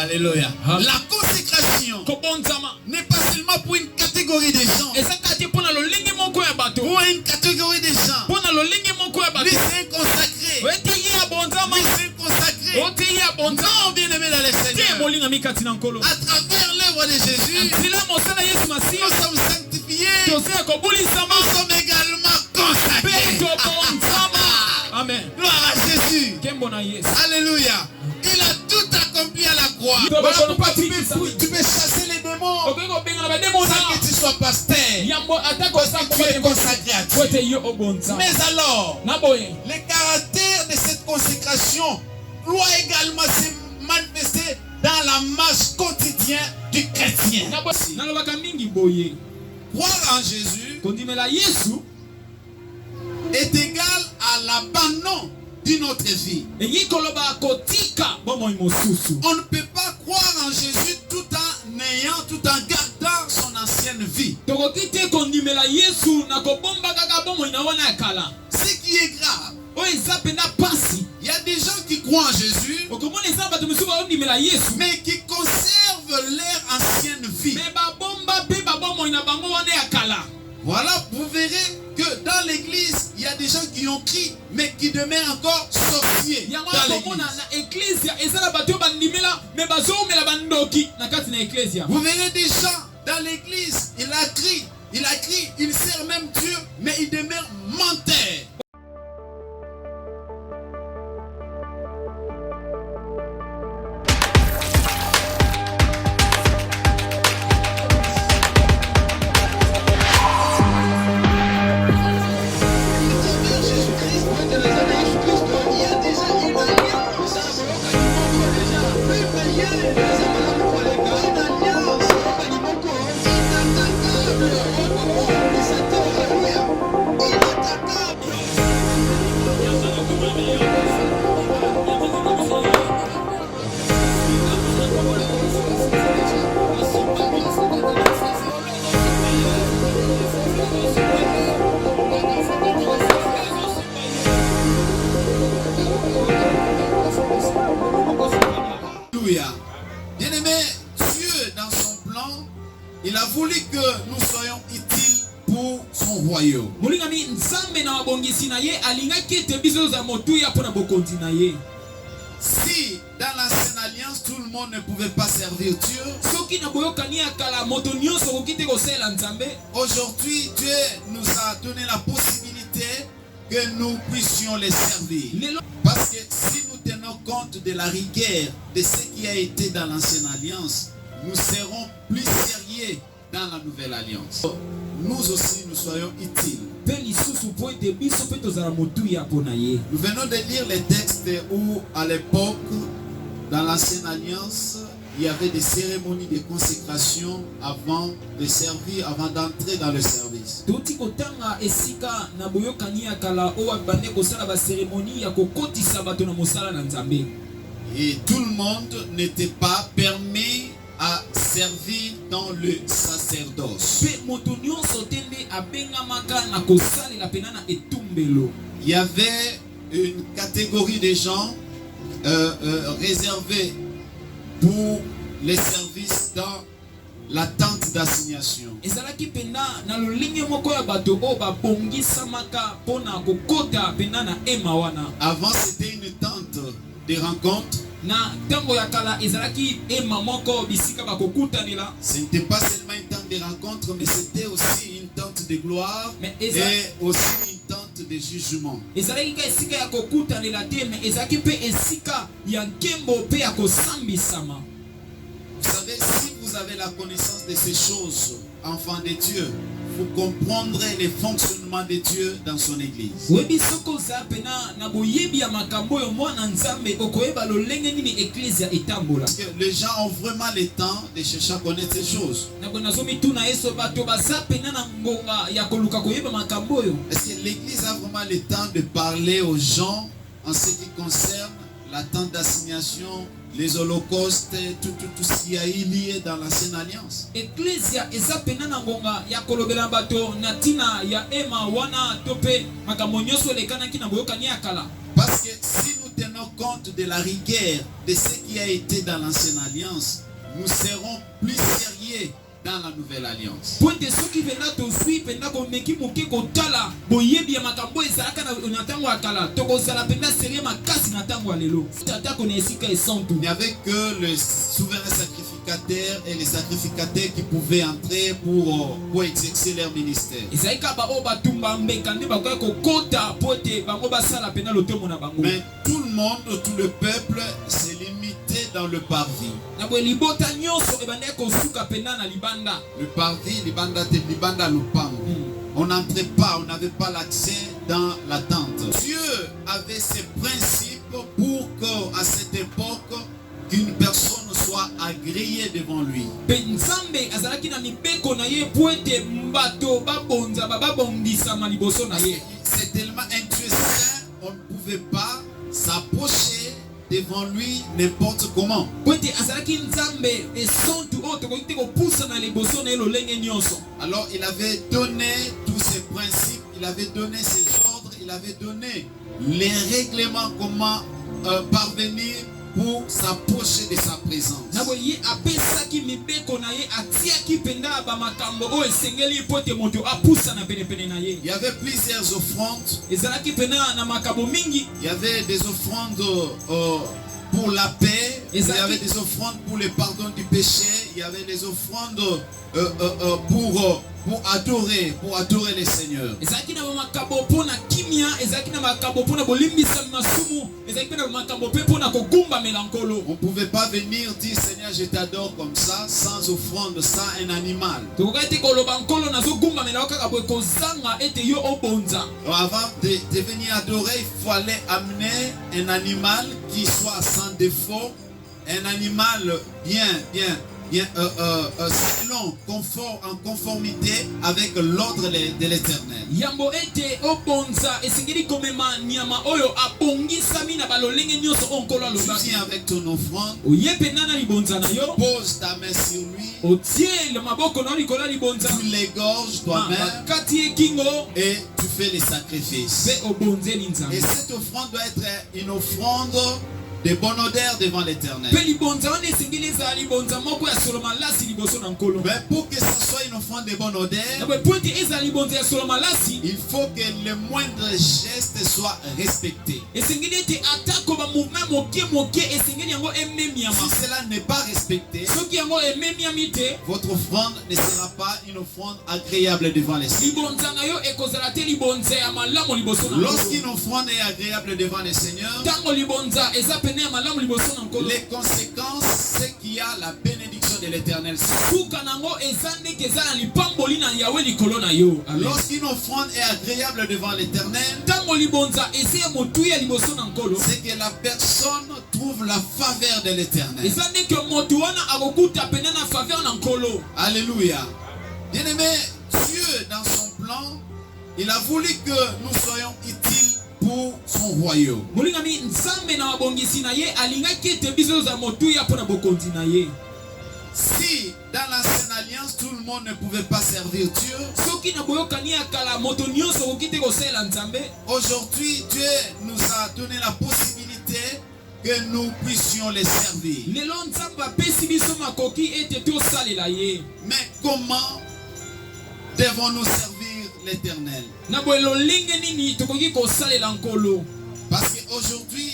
Alléluia. La consécration n'est pas seulement pour une catégorie de gens. Ou une catégorie de gens. Lui c'est consacré. Lui c'est consacré. Non, bien aimé dans le Seigneur. À travers l'œuvre de Jésus, nous sommes sanctifiés. Nous sommes également consacrés. Amen. Gloire à Jésus. Alléluia. Il a tout accompli à la croix. Voilà pourquoi tu peux chasser les démons sans que tu sois pasteur. Parce que tu es consacré à Dieu. Mais alors, le caractère de cette consécration doit également se manifester dans la marche quotidienne du chrétien. Croire en Jésus est égal à l'abandon d'une autre vie. On ne peut pas croire en Jésus tout en gardant son ancienne vie. Ce qui est grave, il y a des gens qui croient en Jésus, mais qui conservent leur ancienne vie. Voilà, vous verrez que dans l'église, il y a des gens qui ont crié, mais qui demeurent encore sorciers dans l'église. Vous verrez des gens dans l'église, il a crié, il sert même Dieu, mais il demeure menteur. Bien-aimé, Dieu dans son plan, il a voulu que nous soyons utiles pour son royaume. Si dans l'ancienne alliance tout le monde ne pouvait pas servir Dieu, aujourd'hui Dieu nous a donné la possibilité que nous puissions les servir. Parce que si nous tenons compte de la rigueur de ce qui a été dans l'ancienne alliance, nous serons plus sérieux dans la nouvelle alliance. Nous aussi, nous soyons utiles. Nous venons de lire les textes où, à l'époque, dans l'ancienne alliance, il y avait des cérémonies de consécration avant de servir, avant d'entrer dans le service. Et tout le monde n'était pas permis à servir dans le sacerdoce. Il y avait une catégorie de gens réservés pour les services dans la tente d'assignation. Avant, c'était une tente de rencontre. Ce n'était pas seulement une tente de rencontre, mais c'était aussi une tente de gloire et aussi une tente de jugement. Vous savez, si vous avez la connaissance de ces choses, enfants de Dieu, vous comprendrez les fonctionnements de Dieu dans son église. Parce que les gens ont vraiment le temps de chercher à connaître ces choses. Est-ce que l'église a vraiment le temps de parler aux gens en ce qui concerne la tente d'assignation, les holocaustes, tout ce qui a lié dans l'ancienne alliance? Parce que si nous tenons compte de la rigueur de ce qui a été dans l'ancienne alliance, nous serons plus sérieux dans la nouvelle alliance. Il n'y avait que le souverain sacrificateur et les sacrificateurs qui pouvaient entrer pour exercer leur ministère. Mais tout le monde, tout le peuple s'est limité dans le parvis. Le parvis, libanda lupango. On n'entrait pas, on n'avait pas l'accès dans la tente. Dieu avait ses principes pour qu'à cette époque, qu'une personne soit agréée devant lui. C'est tellement intéressant, on ne pouvait pas s'approcher devant lui n'importe comment. Alors il avait donné tous ses principes, il avait donné ses ordres, il avait donné les règlements comment parvenir pour s'approcher de sa présence. Il y avait plusieurs offrandes. Il y avait des offrandes pour la paix. Il y avait des offrandes pour le pardon du péché. Il y avait des offrandes pour adorer le Seigneur. On ne pouvait pas venir dire Seigneur je t'adore comme ça, sans offrande, sans un animal. Avant de venir adorer, il fallait amener un animal qui soit sans défaut, un animal bien selon, en conformité avec l'ordre de l'Éternel. Tu viens avec ton offrande, pose ta main sur lui, tu l'égorges toi-même et tu fais les sacrifices. Et cette offrande doit être une offrande de bonne odeur devant l'Éternel. Mais pour que ce soit une offrande de bonne odeur, il faut que le moindre geste soit respecté. Si cela n'est pas respecté, votre offrande ne sera pas une offrande agréable devant les Seigneur. Lorsqu'une offrande est agréable devant les Seigneurs, les conséquences, c'est qu'il y a la bénédiction de l'Éternel. Lorsqu'une offrande est agréable devant l'Éternel, c'est que la personne trouve la faveur de l'Éternel. Alléluia. Bien-aimé, Dieu dans son plan, il a voulu que nous soyons utiles pour son royaume. Si dans l'ancienne alliance tout le monde ne pouvait pas servir Dieu, aujourd'hui Dieu nous a donné la possibilité que nous puissions les servir. Mais comment devons-nous servir l'Éternel? Parce qu'aujourd'hui,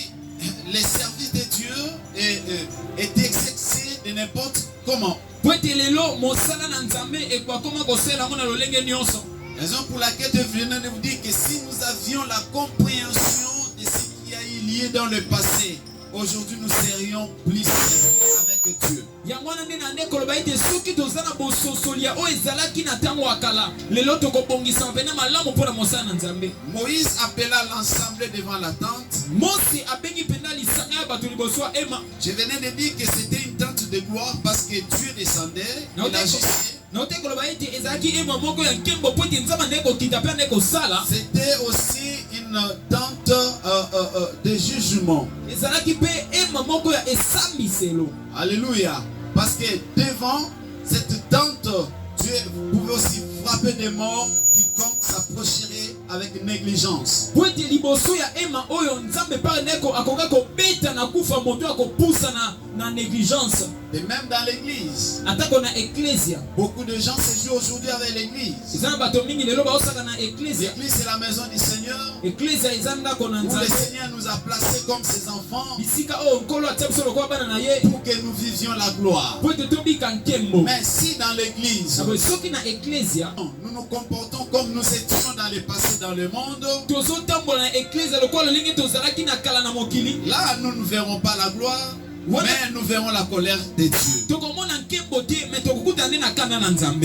les services de Dieu est exercé de n'importe comment. Raison pour laquelle je viens de vous dire que si nous avions la compréhension de ce qui a eu lieu dans le passé, aujourd'hui nous serions plus avec Dieu. Moïse appela l'ensemble devant la tente. Je venais de dire que c'était une tente de gloire parce que Dieu descendait. C'était aussi une tente de jugement. Alléluia. Parce que devant cette tente, Dieu pouvait aussi frapper des morts qui quiconque s'approcherait avec négligence. Et même dans l'église, beaucoup de gens se jouent aujourd'hui avec l'église. L'église c'est la maison du Seigneur, où le Seigneur nous a placés comme ses enfants pour que nous vivions la gloire. Mais si dans l'église nous nous comportons comme nous étions dans le passé dans le monde, là nous ne verrons pas la gloire, mais nous verrons la colère de Dieu.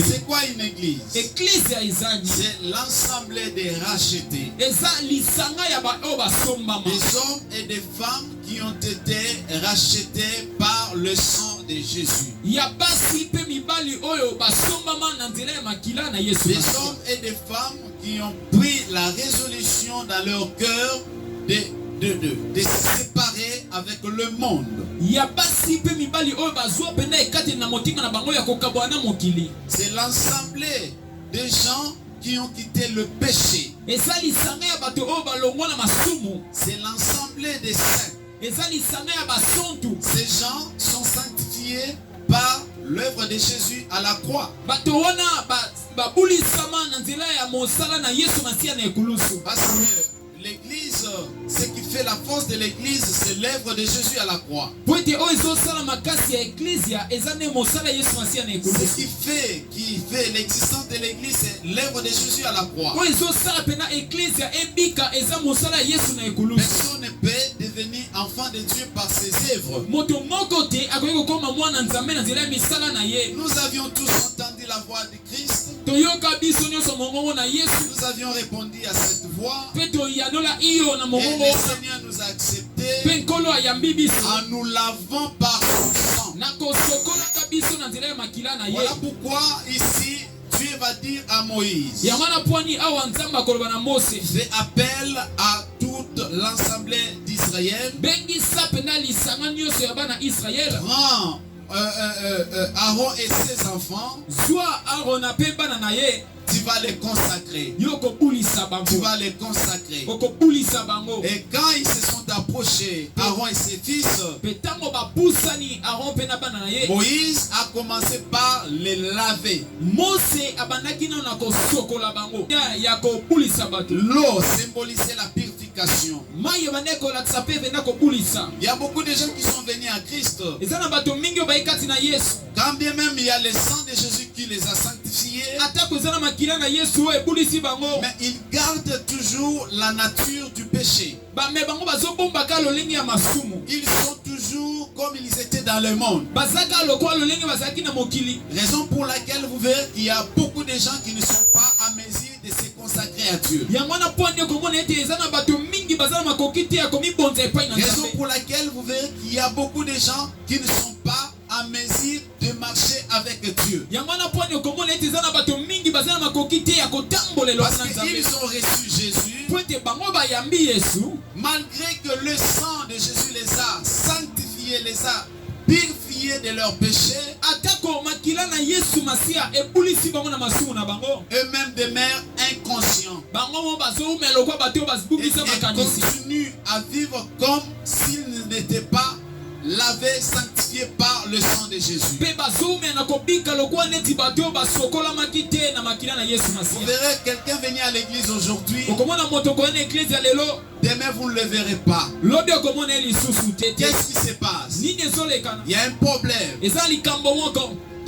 C'est quoi une église? C'est l'ensemble des rachetés, des hommes et des femmes qui ont été rachetés par le sang de Jésus. Des hommes et des femmes qui ont pris la résolution dans leur cœur de se séparer avec le monde. C'est l'ensemble des gens qui ont quitté le péché. C'est l'ensemble des saints. Ces gens sont sanctifiés par l'œuvre de Jésus à la croix. Parce que l'église, ce qui fait la force de l'église, c'est l'œuvre de Jésus à la croix. Ce qui fait l'existence de l'église, c'est l'œuvre de Jésus à la croix. Personne ne peut devenir enfant de Dieu par ses œuvres. Nous avions tous entendu la voix de Christ. Nous avions répondu à cette voix. Et le Seigneur nous a acceptés en nous lavant par son sang. Voilà pourquoi ici Dieu va dire à Moïse: fais appel à toute l'ensemble d'Israël. Prends Aaron et ses enfants. Tu vas les consacrer. Tu vas les consacrer. Et quand ils se sont approchés, Aaron et ses fils, Moïse a commencé par les laver. L'eau symbolisait la purification. Il y a beaucoup de gens qui sont venus à Christ. Quand bien même il y a le sang de Jésus qui les a sanctifiés, mais ils gardent toujours la nature du péché. Ils sont toujours comme ils étaient dans le monde. Raison pour laquelle vous verrez qu'il y a beaucoup de gens qui ne sont pas à mesure de se consacrer à Dieu. Raison pour laquelle vous verrez qu'il y a beaucoup de gens qui ne sont pas à mesure de marcher avec Dieu. Parce qu'ils ont reçu Jésus, malgré que le sang de Jésus les a sanctifiés, les a purifiés de leurs péchés, eux-mêmes demeurent inconscients et continuent à vivre comme s'ils n'étaient pas lavés, sanctifiés par le sang de Jésus. Vous verrez quelqu'un venir à l'église aujourd'hui, demain vous ne le verrez pas. Qu'est-ce qui se passe? Il y a un problème de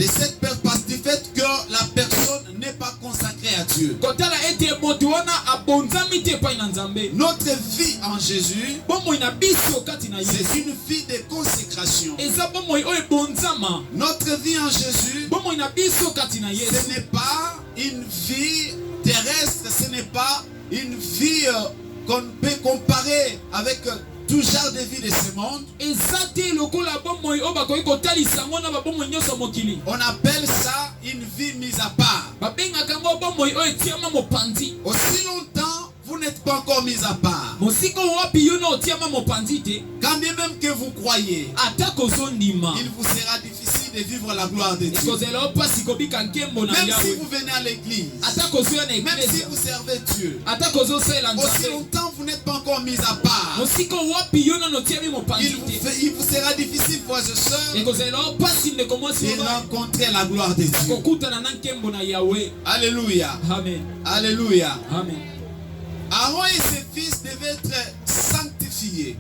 cette parce du fait que la personne n'est pas consacrée à Dieu. Notre vie en Jésus, c'est une vie de consécration. Notre vie en Jésus, ce n'est pas une vie terrestre, ce n'est pas une vie qu'on peut comparer avec tout genre de vie de ce monde. On appelle ça une vie mise à part. Aussi longtemps vous n'êtes pas encore mis à part, quand bien même que vous croyez, il vous sera difficile de vivre la gloire de Dieu. Même si vous venez à l'église, même si vous servez Dieu, aussi longtemps vous n'êtes pas encore mis à part, il vous sera difficile, frères et sœurs, de rencontrer la gloire de Dieu. Alléluia. Amen. Alléluia. Amen. Aaron et ses fils devaient être sanctifiés.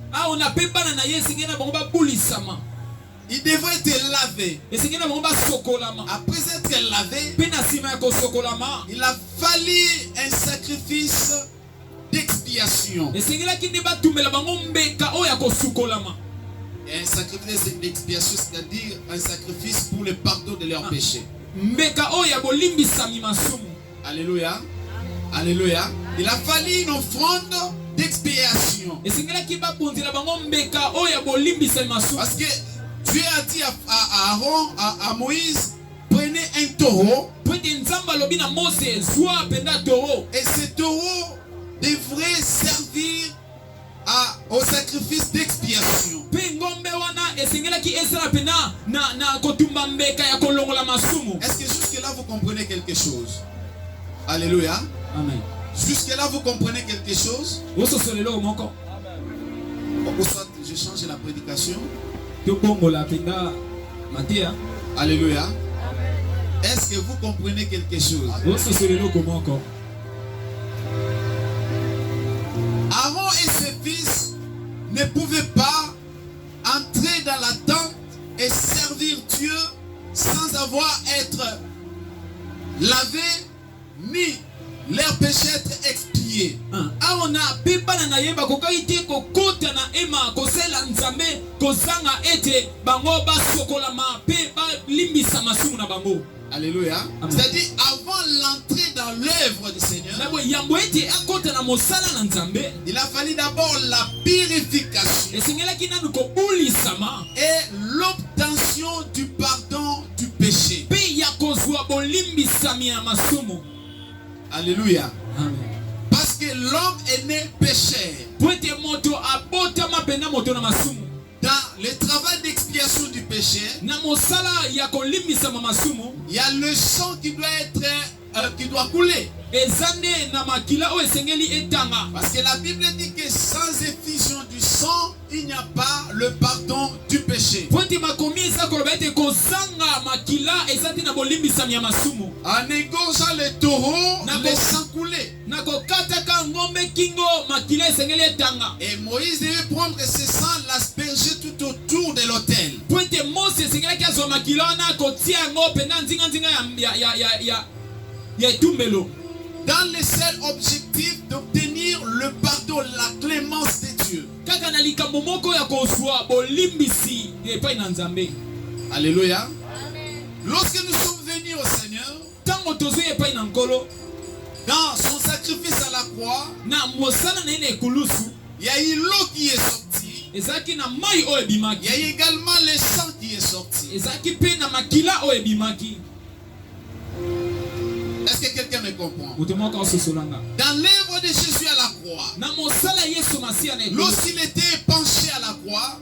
Ils devraient être lavés. Après être lavés, il a fallu un sacrifice d'expiation. Et un sacrifice d'expiation, c'est-à-dire un sacrifice pour le pardon de leurs péchés. Alléluia. Alléluia. Il a fallu une offrande d'expiation. Parce que Dieu a dit à Aaron, à Moïse, prenez un taureau. Et ce taureau devrait servir au sacrifice d'expiation. Est-ce que jusque-là vous comprenez quelque chose? Alléluia. Amen. Jusque-là vous comprenez quelque chose? Ou soit je change la prédication. Alléluia. Est-ce que vous comprenez quelque chose? Aaron et ses fils ne pouvaient pas entrer dans la tente et servir Dieu sans avoir être lavés ni leur péché être expié. Alléluia. C'est-à-dire avant l'entrée dans l'œuvre du Seigneur, il a fallu d'abord la purification et l'obtention du pardon du péché. Alléluia. Amen. Parce que l'homme est né pécheur. Dans le travail d'expiation du péché, il y a le sang qui doit être qui doit couler. Parce que la Bible dit que sans effusion du sang, il n'y a pas le pardon du péché. En égorgeant le taureau, le sang coulait. Et Moïse devait prendre ce sang, l'asperger tout autour de l'autel. Dans le seul objectif d'obtenir le pardon, la clémence de Dieu. Alléluia. Lorsque nous sommes venus au Seigneur, dans son sacrifice à la croix, il y a eu l'eau qui est sortie. Il y a eu également le sang qui est sorti. Est-ce que quelqu'un me comprend? Dans l'œuvre de Jésus à la croix, lorsqu'il était penché à la croix,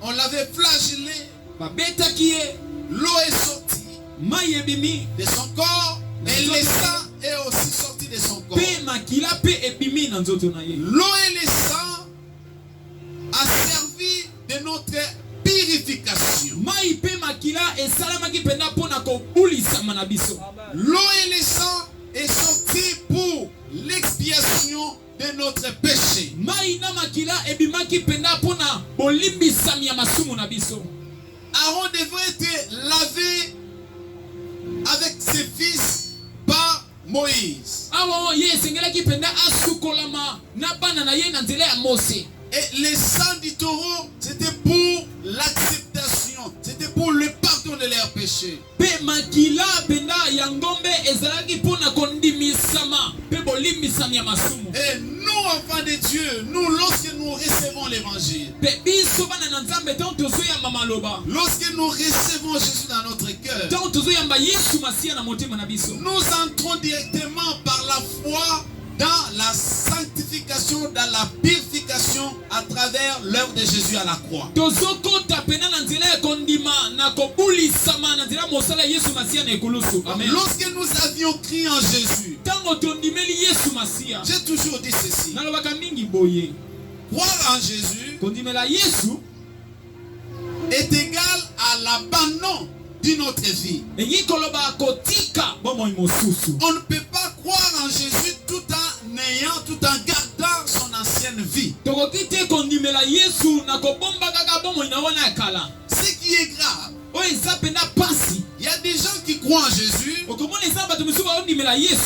on l'avait flagellé. L'eau est sortie de son corps et le sang est aussi sorti de son corps. L'eau et le sang a servi de notre purification. L'eau et le sang est sorti pour l'expiation de notre péché. Aaron devrait être lavé avec ses fils par Moïse. Et le sang du taureau, c'était pour l'acceptation, c'était pour le pardon de leurs péchés. Et nous, enfants de Dieu, nous, lorsque nous recevons l'évangile, lorsque nous recevons Jésus dans notre cœur, nous entrons directement par la foi dans la sanctification, dans la purification à travers l'œuvre de Jésus à la croix. Amen. Lorsque nous avions crié en Jésus, j'ai toujours dit ceci. Croire en Jésus est égal à l'abandon d'une autre vie. On ne peut pas croire en Jésus tout en gardant son ancienne vie. Ce qui est grave, il y a des gens qui croient en Jésus,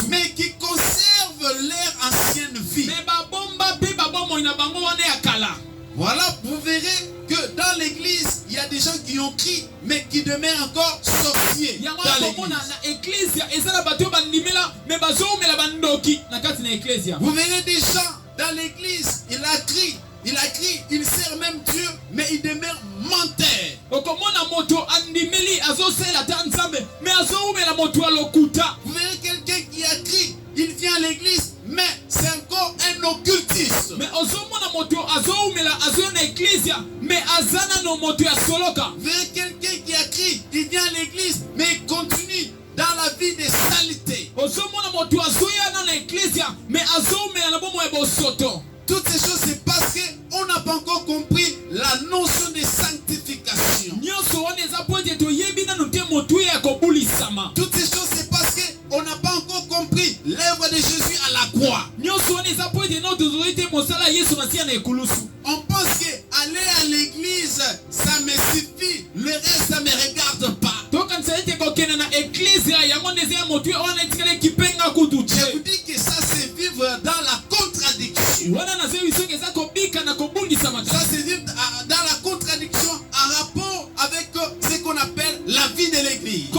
mais qui conservent leur ancienne vie. Voilà, vous verrez que dans l'église, il y a des gens qui ont crié, mais qui demeurent encore sorciers dans l'église. Vous verrez des gens dans l'église, il a crié, il sert même Dieu, mais il demeure menteur. Vous verrez quelqu'un qui a crié, il vient à l'église, mais c'est encore un occultiste. Vous verrez quelqu'un qui a crié, il vient à l'église, mais il continue dans la vie de saleté. Toutes ces choses, c'est parce qu'on n'a pas encore compris la notion de sanctification. Toutes ces choses, c'est parce qu'on n'a pas encore compris l'œuvre de Jésus à la croix. On pense qu'aller à l'église, ça me suffit. Le reste, ça ne me regarde pas. Je vous dis que ça, c'est vivre dans la contradiction. Ça, c'est vivre dans la contradiction en rapport avec ce qu'on appelle la vie de l'église.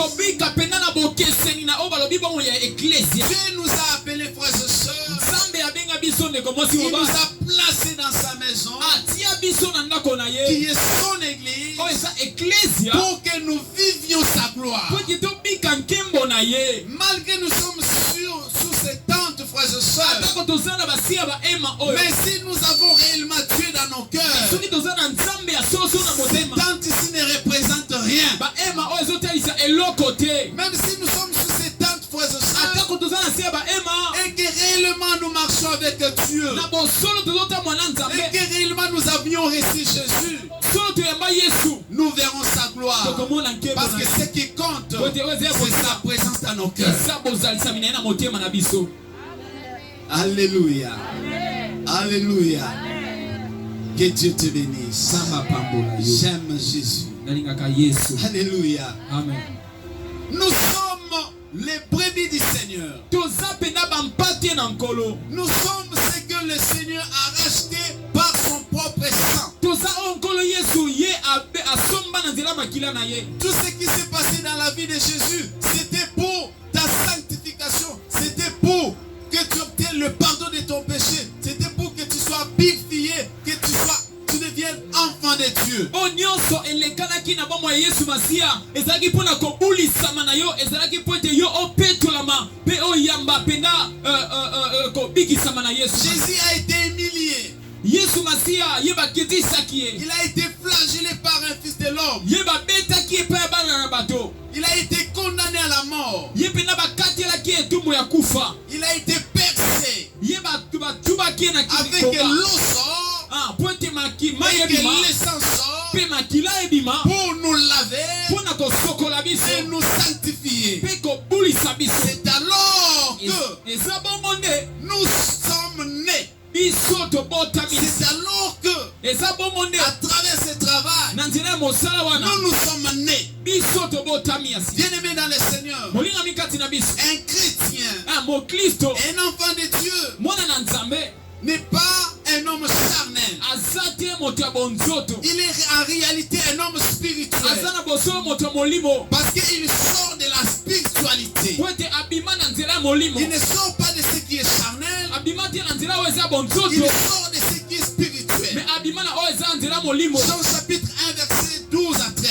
Dieu nous a appelés frères et sœurs. Il nous a placés dans sa maison, qui est son église, pour que nous vivions sa gloire. Malgré nous sommes sous cette tente, frères et sœurs, mais si nous avons réellement Dieu dans nos cœurs, cette tente ici ne représente rien. Même si nous sommes sous cette tente, frères et sœurs, et que réellement nous marchons avec Dieu, et que réellement nous avions reçu Jésus, nous verrons sa gloire. Parce que ce qui compte, c'est sa présence dans nos cœurs. Alléluia. Alléluia. Que Dieu te bénisse. J'aime Jésus. Alléluia. Amen. Nous sommes les brebis du Seigneur. Nous sommes ce que le Seigneur a racheté par son propre sang. Tout ce qui s'est passé dans la vie de Jésus, c'était pour ta sanctification. C'était pour que tu obtiennes le pardon de ton péché. C'était pour que tu sois purifié, que tu deviennes enfant de Dieu. Jésus a été humilié. Il a été flagellé par un fils de l'homme. Il a été condamné à la mort. Il a été percé avec l'eau avec le sang pour nous laver et nous sanctifier. C'est alors que nous sommes nés. C'est alors que à travers ce travail nous sommes nés. Bien-aimés dans le Seigneur, un chrétien, un enfant de Dieu n'est pas un homme charnel. Il est en réalité un homme spirituel. Parce qu'il sort de la spiritualité. Il ne sort pas de ce qui est charnel. Il sort de ce qui est spirituel. Jean chapitre 1 verset 12 à 13.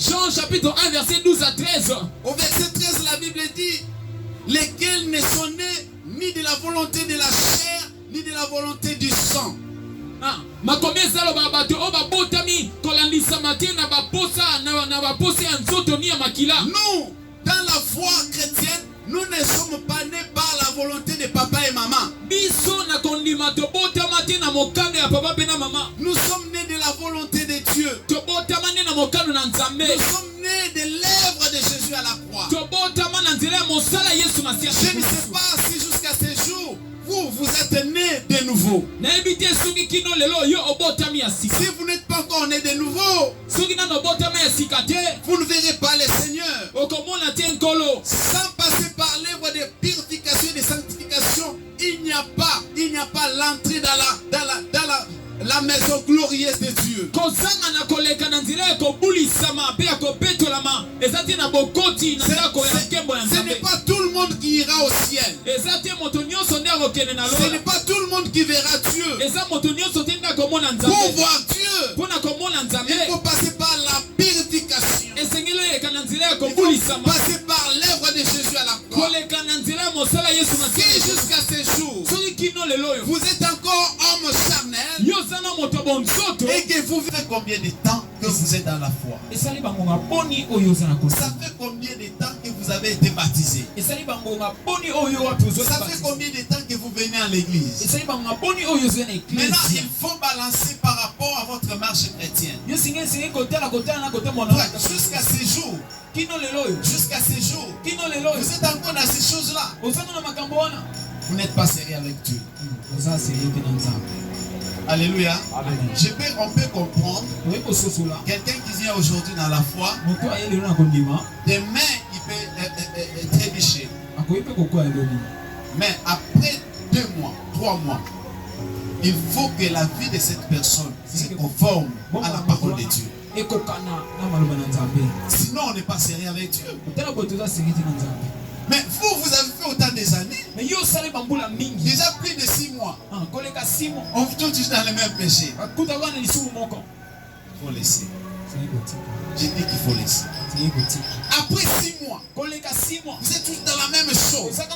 Jean chapitre 1 verset 12 à 13. Au verset 13 la Bible dit: lesquels ne sont nés ni de la volonté de la chair, volonté du sang. Nous, dans la foi chrétienne, nous ne sommes pas nés par la volonté de papa et maman. Nous sommes nés de la volonté de Dieu. Nous sommes nés de l'œuvre de Jésus à la croix. Je ne sais pas si jusqu'à ce jour, vous êtes nés de nouveau. Si vous n'êtes pas encore nés de nouveau, vous ne verrez pas le Seigneur. Sans passer par l'œuvre de purification et de sanctification, il n'y a pas l'entrée dans la maison glorieuse de Dieu. Ce n'est pas tout le monde qui ira au ciel. Ce n'est pas tout le monde qui verra Dieu. Pour voir Dieu, il faut passer par la purification. Il faut passer par l'œuvre de Jésus à la croix. Si jusqu'à ce jour, vous êtes encore homme charnel et que vous faites combien de temps que vous êtes dans la foi? Ça fait combien de temps que vous avez été baptisé? Ça fait combien de temps que vous venez à l'église? Maintenant, il faut balancer par rapport à votre marche chrétienne. Jusqu'à ce jour, vous êtes encore dans ces choses-là. Vous n'êtes pas sérieux avec Dieu. Alléluia. On peut comprendre quelqu'un qui vient aujourd'hui dans la foi, demain il peut trébucher. Mais après 2 mois, 3 mois, il faut que la vie de cette personne se conforme à la parole de Dieu. Sinon on n'est pas sérieux avec Dieu. Mais vous avez fait autant des années. Déjà plus de 6 mois. On vit tous dans le même péché. Il faut laisser. J'ai dit qu'il faut laisser. Après 6 mois, vous êtes tous dans la même chose. Ça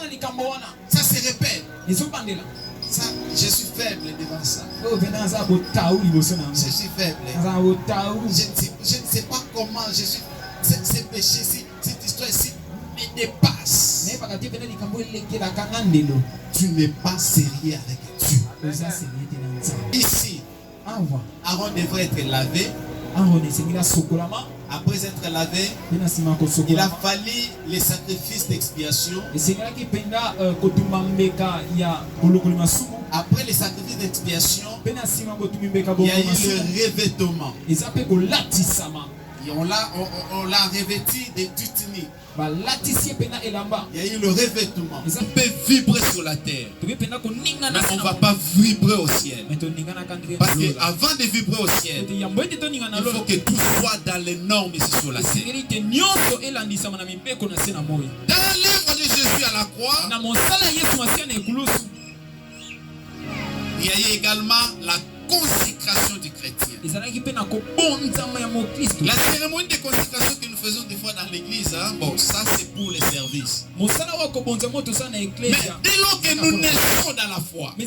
se répète. Ça, je suis faible devant ça. Je suis faible. Je ne sais pas comment je suis. Ces péchés, cette histoire ici me dépasse. Tu n'es pas sérieux avec Dieu. Ici, Aaron devrait être lavé. Après être lavé, il a fallu les sacrifices d'expiation. Après les sacrifices d'expiation, il y a eu le revêtement. Et on l'a revêtu de toute tunique. Il y a eu le revêtement. On peut vibrer sur la terre, mais on ne va pas vibrer au ciel. Parce qu'avant de vibrer au ciel, il faut que tout soit dans les normes ici sur la terre. Dans l'œuvre de Jésus à la croix, il y a eu également la consécration du chrétien. La cérémonie de consécration que nous faisons des fois dans l'église, bon, ça c'est pour les services. Mais dès lors que nous naissons dans la foi, il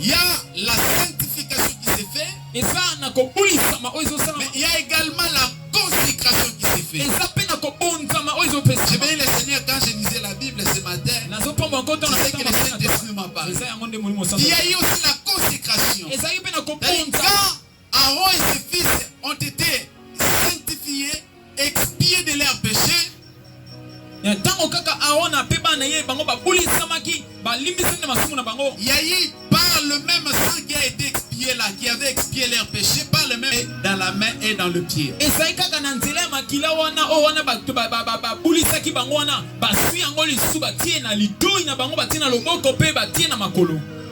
y a la sanctification qui se fait, mais il y a également la consécration qui se fait. J'ai béni le Seigneur quand je lisais la Bible ce matin. Je sais que le Saint-Esprit m'a parlé. Il y a eu aussi la consécration. Quand Aaron et ses fils ont été sanctifiés, expiés de leurs péchés, il y a eu par le même sang qui a été expié là, qui avait expié leurs péchés, par le même dans la main et dans le pied.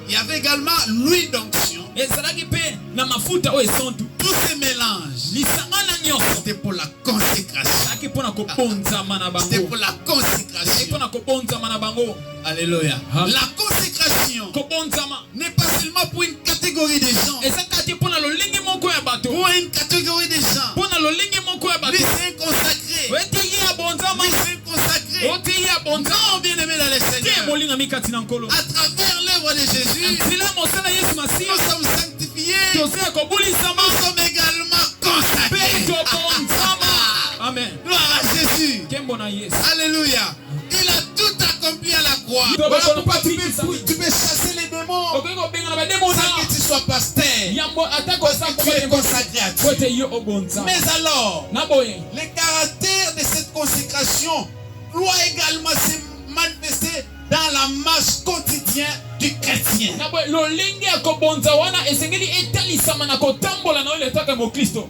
Il y avait également l'huile d'onction. Tous ces mélanges, c'était pour la consécration. C'était pour la consécration. Alléluia. La consécration n'est pas seulement pour une catégorie de gens. Pour une catégorie de gens. Lui c'est consacré. Lui c'est consacré. Non, bien aimé dans le Seigneur. À travers l'œuvre de Jésus, nous sommes sanctifiés. Nous sommes également consacrés. Amen. Gloire à Jésus. Alléluia. Il a tout accompli à la croix. Voilà pourquoi tu peux chasser les démons sans que tu sois pasteur. Parce que tu es consacré à Dieu. Mais alors, le caractère de cette consécration doit également se manifester dans la marche quotidienne du chrétien.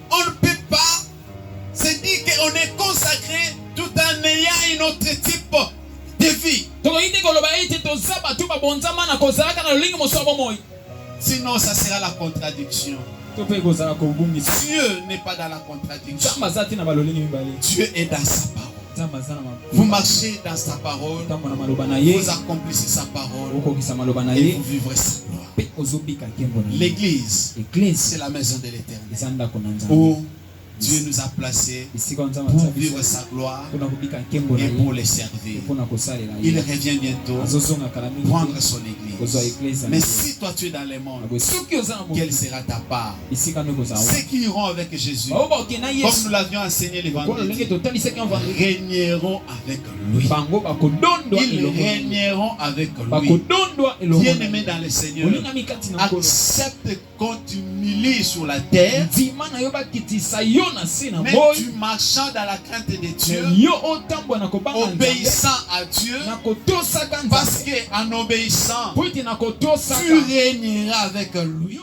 On ne peut pas se dire qu'on est consacré tout en ayant une autre type de vie. Sinon, ça sera la contradiction. Dieu n'est pas dans la contradiction. Dieu est dans sa parole. Vous marchez dans sa parole, vous accomplissez sa parole et vous vivrez sa gloire. L'église, c'est la maison de l'Éternel où Dieu nous a placés pour vivre sa gloire et pour les servir. Il revient bientôt prendre son église. Mais si toi tu es dans le monde, quelle sera ta part? Ceux qui iront avec Jésus, comme nous l'avions enseigné les vendredis, régneront avec lui. Ils régneront avec lui. Bien-aimé dans le Seigneur, accepte qu'on t'humilie sur la terre, mais tu marchant dans la crainte de Dieu, obéissant à Dieu, parce qu'en obéissant, tu régneras avec lui.